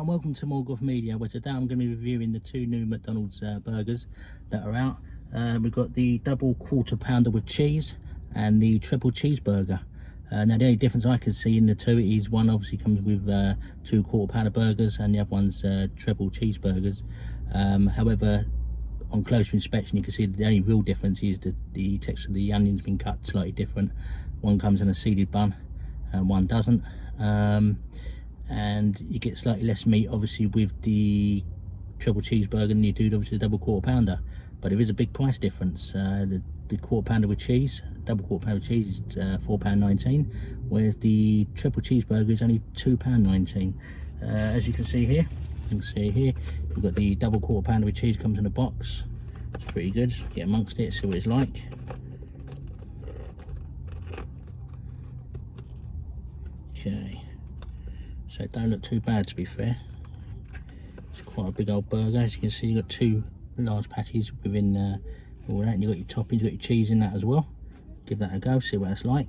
and welcome to Morgoth Media, where today I'm going to be reviewing the two new McDonald's burgers that are out. We've got the double quarter pounder with cheese and the triple cheeseburger. Now the only difference I can see in the two is one obviously comes with two quarter pounder burgers and the other one's triple cheeseburgers. However, on closer inspection you can see that the only real difference is that the texture of the onion's been cut slightly different. One comes in a seeded bun and one doesn't. And you get slightly less meat obviously with the triple cheeseburger than you do obviously the double quarter pounder, but there is a big price difference. The quarter pounder with cheese, double quarter pounder with cheese is £4.19, whereas the triple cheeseburger is only £2.19. As you can see here, you've got the double quarter pounder with cheese comes in a box. It's pretty good. Get amongst it, see what it's like. Okay, so it don't look too bad, to be fair. It's quite a big old burger. As you can see, you've got two large patties within all that, and you've got your toppings, you've got your cheese in that as well. Give that a go, see what it's like.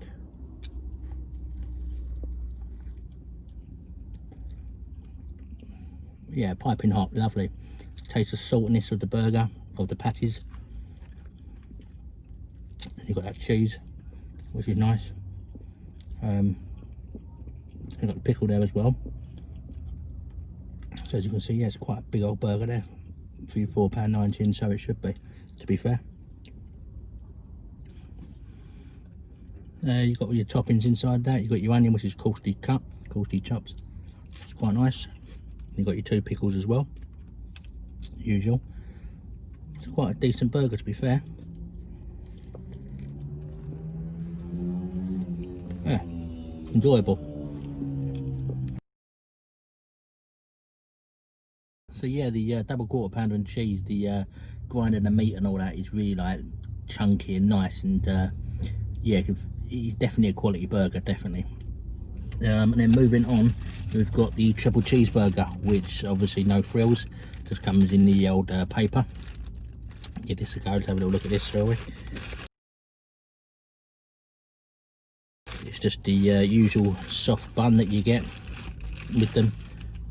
Yeah, piping hot, lovely. Taste the saltiness of the burger, of the patties. And you've got that cheese, which is nice. I've got the pickle there as well. So as you can see, yeah, it's quite a big old burger there for your £4.19, so it should be, to be fair. You've got all your toppings inside that. You've got your onion, which is coarsely cut, coarsely chopped. It's quite nice. You've got your two pickles as well, usual. It's quite a decent burger, to be fair. Yeah, enjoyable. So yeah, the double quarter pounder and cheese, the grinding the meat and all that is really like chunky and nice, and yeah, it's definitely a quality burger, definitely. And then moving on, we've got the triple cheeseburger, which obviously no frills, just comes in the old paper. Give this a go. Let's have a little look at this, shall we? It's just the usual soft bun that you get with them.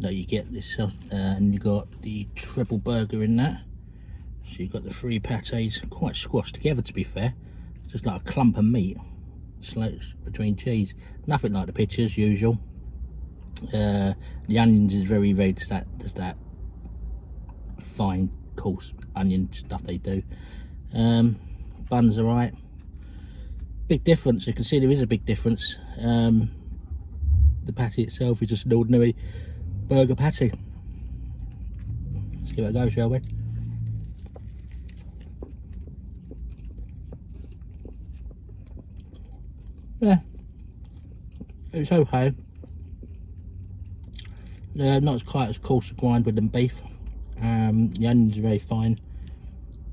That you get this, and you got the triple burger in that. So you've got the three pates quite squashed together, to be fair. It's just like a clump of meat sliced between cheese. Nothing like the pictures, usual. The onions is very just that fine, coarse onion stuff they do. Buns are right. Big difference. You can see there is a big difference. The patty itself is just an ordinary burger patty. Let's give it a go, shall we? Yeah, it's okay. Not quite as coarse to grind with than beef. The onions are very fine.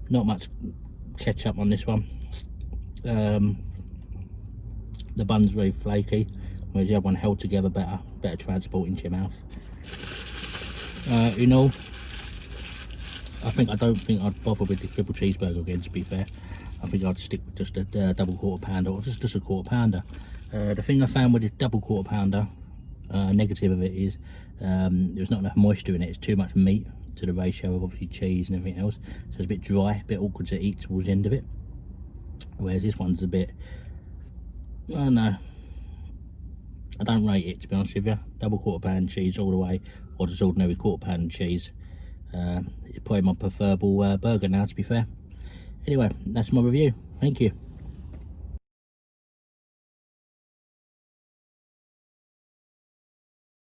Not much ketchup on this one. The bun's very flaky, whereas the other one held together better transport into your mouth. You know, I don't think I'd bother with the triple cheeseburger again, to be fair. I think I'd stick with just a double quarter pounder, or just a quarter pounder. The thing I found with this double quarter pounder, negative of it is there's not enough moisture in it. It's too much meat to the ratio of obviously cheese and everything else, so it's a bit dry, a bit awkward to eat towards the end of it. Whereas this one's a bit, I don't know, I don't rate it, to be honest with you. Double quarter pound cheese all the way, or just ordinary quarter pound cheese. It's probably my preferable burger now, to be fair. Anyway, that's my review. Thank you.